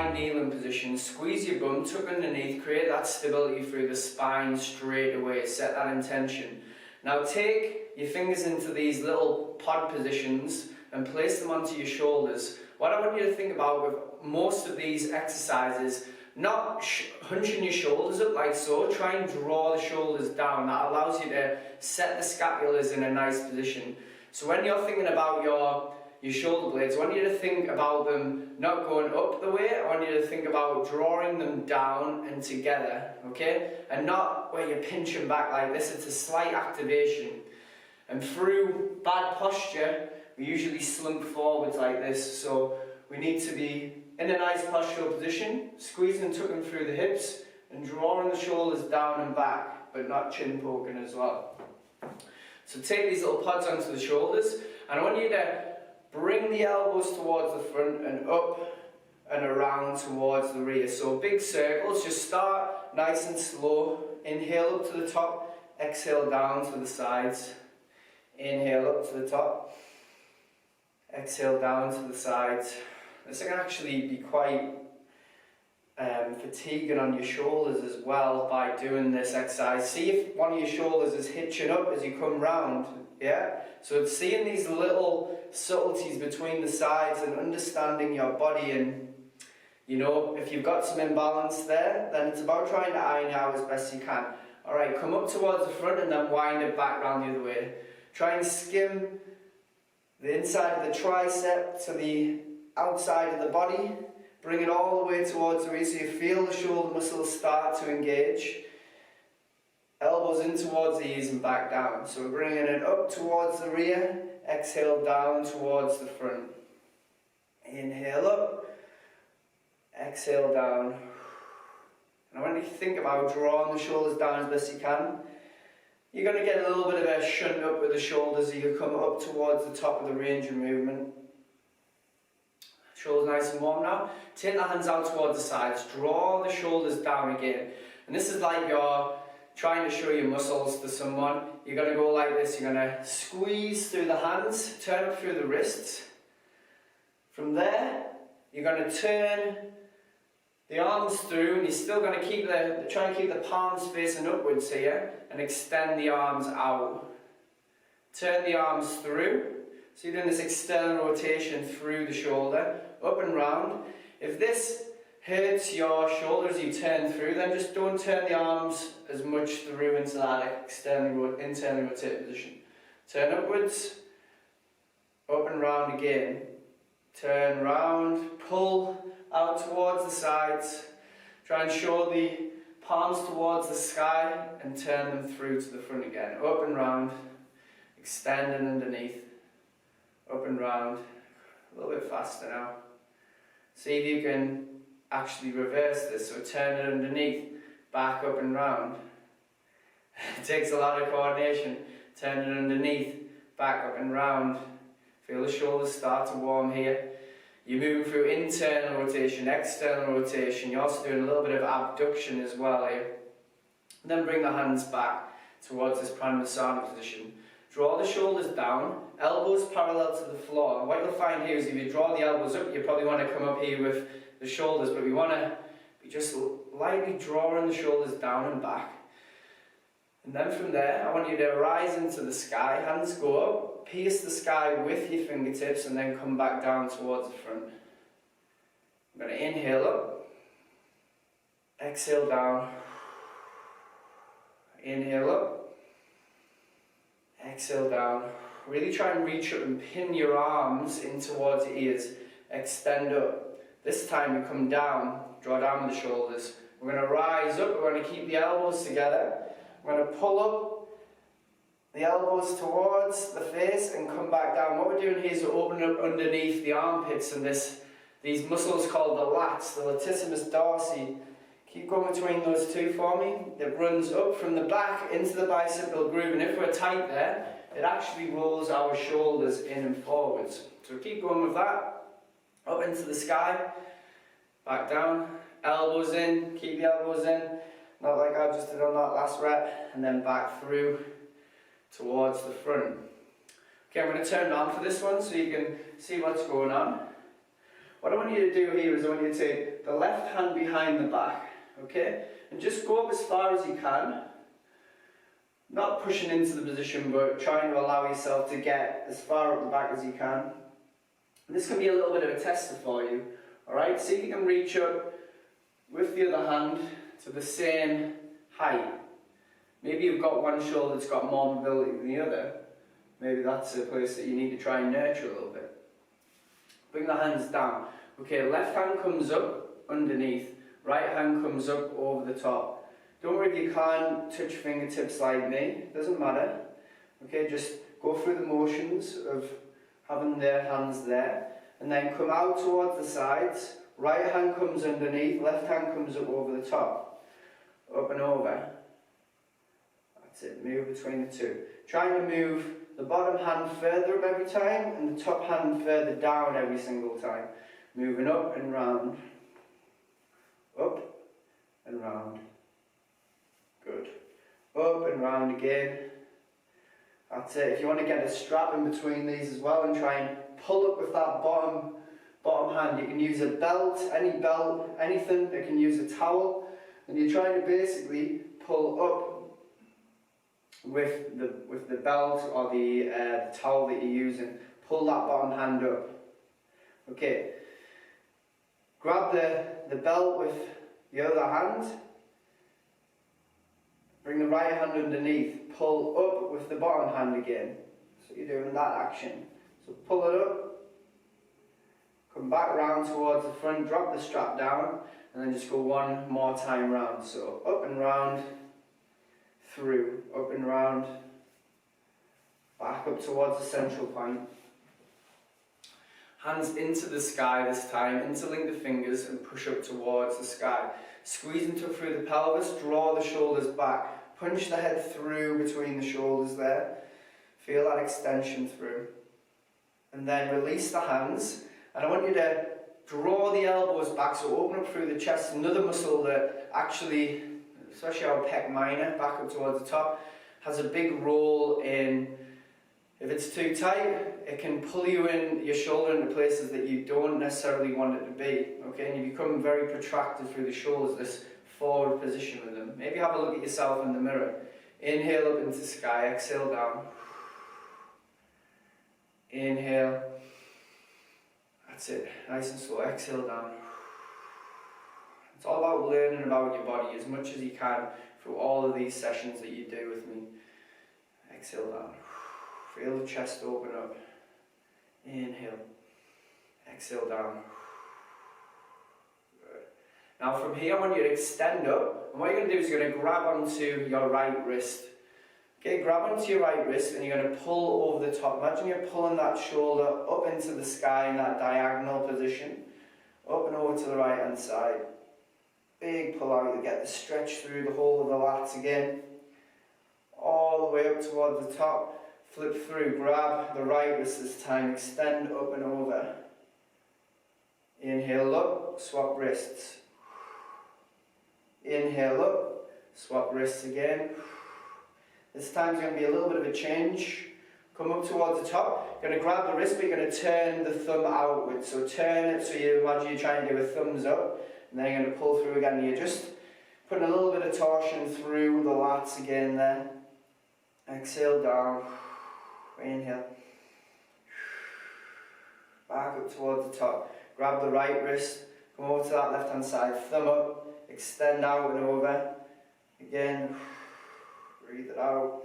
high kneeling position, squeeze your bum, tuck underneath, create that stability through the spine straight away, set that intention. Now take your fingers into these little pod positions and place them onto your shoulders. What I want you to think about with most of these exercises, not hunching your shoulders up like so, try and draw the shoulders down. That allows you to set the scapulars in a nice position. So when you're thinking about your shoulder blades, I want you to think about them not going up the way, I want you to think about drawing them down and together, okay? And not where you're pinching back like this, it's a slight activation. And through bad posture, we usually slump forwards like this, so we need to be in a nice postural position, squeezing and tucking through the hips, and drawing the shoulders down and back, but not chin poking as well. So take these little pods onto the shoulders, and I want you to bring the elbows towards the front and up and around towards the rear. So big circles, just start nice and slow. Inhale up to the top, exhale down to the sides. Inhale up to the top, exhale down to the sides. This can actually be quite fatiguing on your shoulders as well by doing this exercise. See if one of your shoulders is hitching up as you come round, yeah? So it's seeing these little subtleties between the sides and understanding your body, and you know, if you've got some imbalance there, then it's about trying to iron it out as best you can. Alright, come up towards the front and then wind it back round the other way. Try and skim the inside of the tricep to the outside of the body. Bring it all the way towards the rear so you feel the shoulder muscles start to engage. Elbows in towards the ears and back down. So we're bringing it up towards the rear, exhale down towards the front. Inhale up, exhale down. And I want you to think about drawing the shoulders down as best you can. You're going to get a little bit of a shunt up with the shoulders as you come up towards the top of the range of movement. Shoulders nice and warm now. Take the hands out towards the sides. Draw the shoulders down again. And this is like you're trying to show your muscles to someone. You're going to go like this. You're going to squeeze through the hands, turn up through the wrists. From there, you're going to turn the arms through, and you're still going to try and keep the palms facing upwards here, and extend the arms out. Turn the arms through. So you're doing this external rotation through the shoulder, up and round. If this hurts your shoulder as you turn through, then just don't turn the arms as much through into that internally rotated position. Turn upwards, up and round again. Turn round, pull out towards the sides. Try and show the palms towards the sky and turn them through to the front again. Up and round, extending underneath. Up and round, a little bit faster now. See if you can actually reverse this, so turn it underneath, back up and round. It takes a lot of coordination. Turn it underneath, back up and round. Feel the shoulders start to warm here. You're moving through internal rotation, external rotation. You're also doing a little bit of abduction as well here. And then bring the hands back towards this Pranayama position. Draw the shoulders down, elbows parallel to the floor. And what you'll find here is if you draw the elbows up, you probably want to come up here with the shoulders, but we want to be just lightly drawing the shoulders down and back. And then from there, I want you to rise into the sky, hands go up, pierce the sky with your fingertips, and then come back down towards the front. I'm going to inhale up, exhale down, inhale up, exhale down. Really try and reach up and pin your arms in towards your ears. Extend up. This time you come down, draw down with the shoulders. We're going to rise up, we're going to keep the elbows together. We're going to pull up the elbows towards the face and come back down. What we're doing here is we're opening up underneath the armpits and these muscles called the lats, the latissimus dorsi. Keep going between those two for me. It runs up from the back into the bicipital groove, and if we're tight there, it actually rolls our shoulders in and forwards. So keep going with that. Up into the sky, back down, elbows in, keep the elbows in, not like I just did on that last rep, and then back through towards the front. Okay, I'm going to turn it on for this one so you can see what's going on. What I want you to do here is I want you to take the left hand behind the back, okay? And just go up as far as you can. Not pushing into the position, but trying to allow yourself to get as far up the back as you can. And this can be a little bit of a tester for you, alright? See if you can reach up with the other hand to the same height. Maybe you've got one shoulder that's got more mobility than the other. Maybe that's a place that you need to try and nurture a little bit. Bring the hands down. Okay, left hand comes up underneath, right hand comes up over the top. Don't worry if you can't touch fingertips like me, it doesn't matter. Okay, just go through the motions of having their hands there, and then come out towards the sides. Right hand comes underneath, left hand comes up over the top. Up and over. That's it, move between the two. Trying to move the bottom hand further up every time and the top hand further down every single time. Moving up and round. Up and round. Good. Up and round again. That's it. If you want to get a strap in between these as well and try and pull up with that bottom hand, you can use a belt, any belt, anything. You can use a towel, and you're trying to basically pull up with the belt or the towel that you're using. Pull that bottom hand up. Okay. Grab the belt with the other hand. Bring the right hand underneath. Pull up with the bottom hand again. So you're doing that action. So pull it up. Come back round towards the front. Drop the strap down. And then just go one more time round. So up and round. Through, up and round, back up towards the central point. Hands into the sky this time, interlink the fingers and push up towards the sky. Squeeze into through the pelvis, draw the shoulders back, punch the head through between the shoulders there. Feel that extension through. And then release the hands, and I want you to draw the elbows back, so open up through the chest, another muscle that actually, especially our pec minor, back up towards the top, has a big role in, if it's too tight, it can pull you in, your shoulder into places that you don't necessarily want it to be, okay, and you become very protracted through the shoulders, this forward position with them. Maybe have a look at yourself in the mirror. Inhale up into the sky, exhale down. Inhale. That's it, nice and slow, exhale down. It's all about learning about your body as much as you can through all of these sessions that you do with me. Exhale down. Feel the chest open up. Inhale. Exhale down. Good. Now from here I want you to extend up. And what you're going to do is you're going to grab onto your right wrist. Okay, grab onto your right wrist and you're going to pull over the top. Imagine you're pulling that shoulder up into the sky in that diagonal position. Up and over to the right hand side. Big pull out, you get the stretch through the whole of the lats again. All the way up towards the top. Flip through, grab the right wrist this time, extend up and over. Inhale up, swap wrists. Inhale up, swap wrists again. This time's going to be a little bit of a change. Come up towards the top. You're going to grab the wrist, but you're going to turn the thumb outwards. So turn it so you imagine you're trying to do a thumbs up. And then you're going to pull through again, and you're just putting a little bit of torsion through the lats again there. Exhale down. Inhale. Back up towards the top. Grab the right wrist. Come over to that left hand side. Thumb up. Extend out and over. Again. Breathe it out.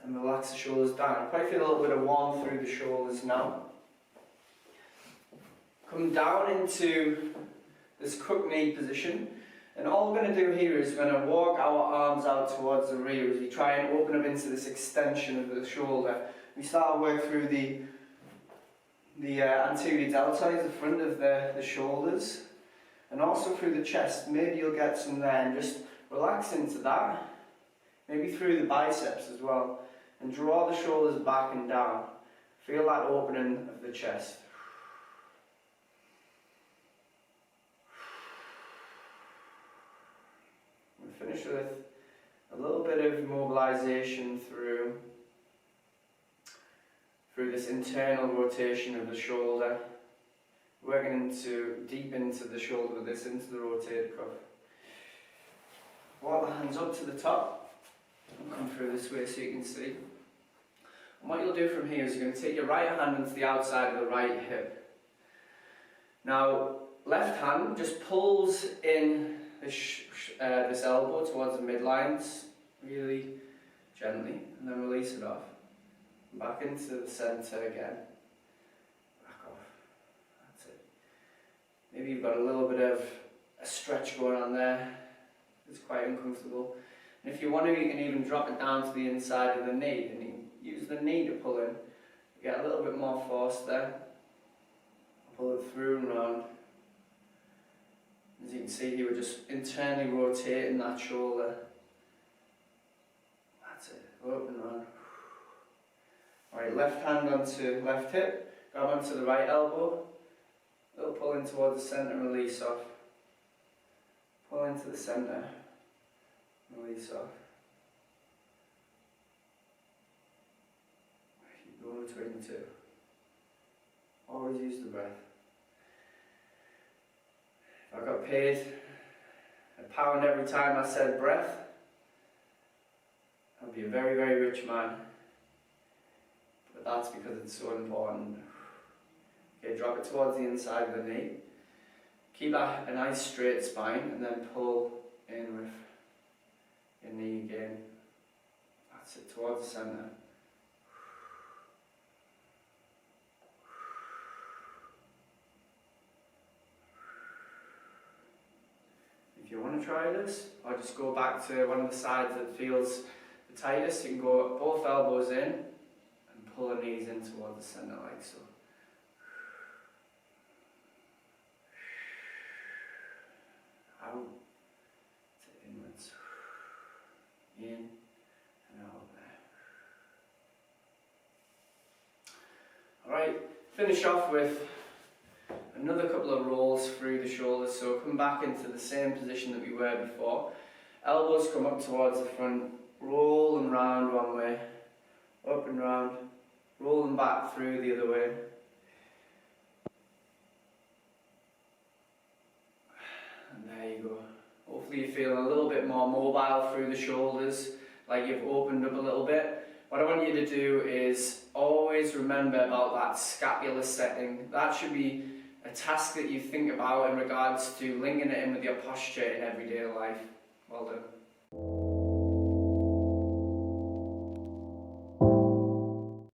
And relax the shoulders down. Quite feel a little bit of warmth through the shoulders now. Come down into this crook knee position. And all we're going to do here is we're going to walk our arms out towards the rear as we try and open up into this extension of the shoulder. We start to work through the anterior deltoids, the front of the shoulders, and also through the chest. Maybe you'll get some there, and just relax into that. Maybe through the biceps as well. And draw the shoulders back and down. Feel that opening of the chest. And finish with a little bit of mobilization through through this internal rotation of the shoulder, working deep into the shoulder with this, into the rotator cuff. Walk the hands up to the top and come through this way so you can see. And what you'll do from here is you're going to take your right hand into the outside of the right hip. Now, left hand just pulls in this elbow towards the midlines, really gently, and then release it off. Back into the centre again. Back off. That's it. Maybe you've got a little bit of a stretch going on there. It's quite uncomfortable. And if you want to, you can even drop it down to the inside of the knee, and you use the knee to pull in. You get a little bit more force there. Pull it through and round. As you can see here, we're just internally rotating that shoulder. That's it. Up and round. Alright, left hand onto left hip. Grab onto the right elbow. Little pull in towards the centre and release off. Pull into the centre. Release off. Keep going between the two. Always use the breath. If I got paid £1 every time I said breath, I'd be a very, very rich man. But that's because it's so important. Okay, drop it towards the inside of the knee. Keep a nice straight spine and then pull in with your knee again. That's it, towards the centre. If you want to try this, or just go back to one of the sides that feels the tightest, you can go both elbows in and pull the knees in towards the centre like so. Out to inwards. In and out there. Alright, finish off with another couple of rolls through the shoulders. So come back into the same position that we were before. Elbows come up towards the front, roll them round one way, up and round, roll them back through the other way. And there you go. Hopefully you're feeling a little bit more mobile through the shoulders, like you've opened up a little bit. What I want you to do is always remember about that scapular setting. That should be a task that you think about in regards to linking it in with your posture in everyday life. Well done.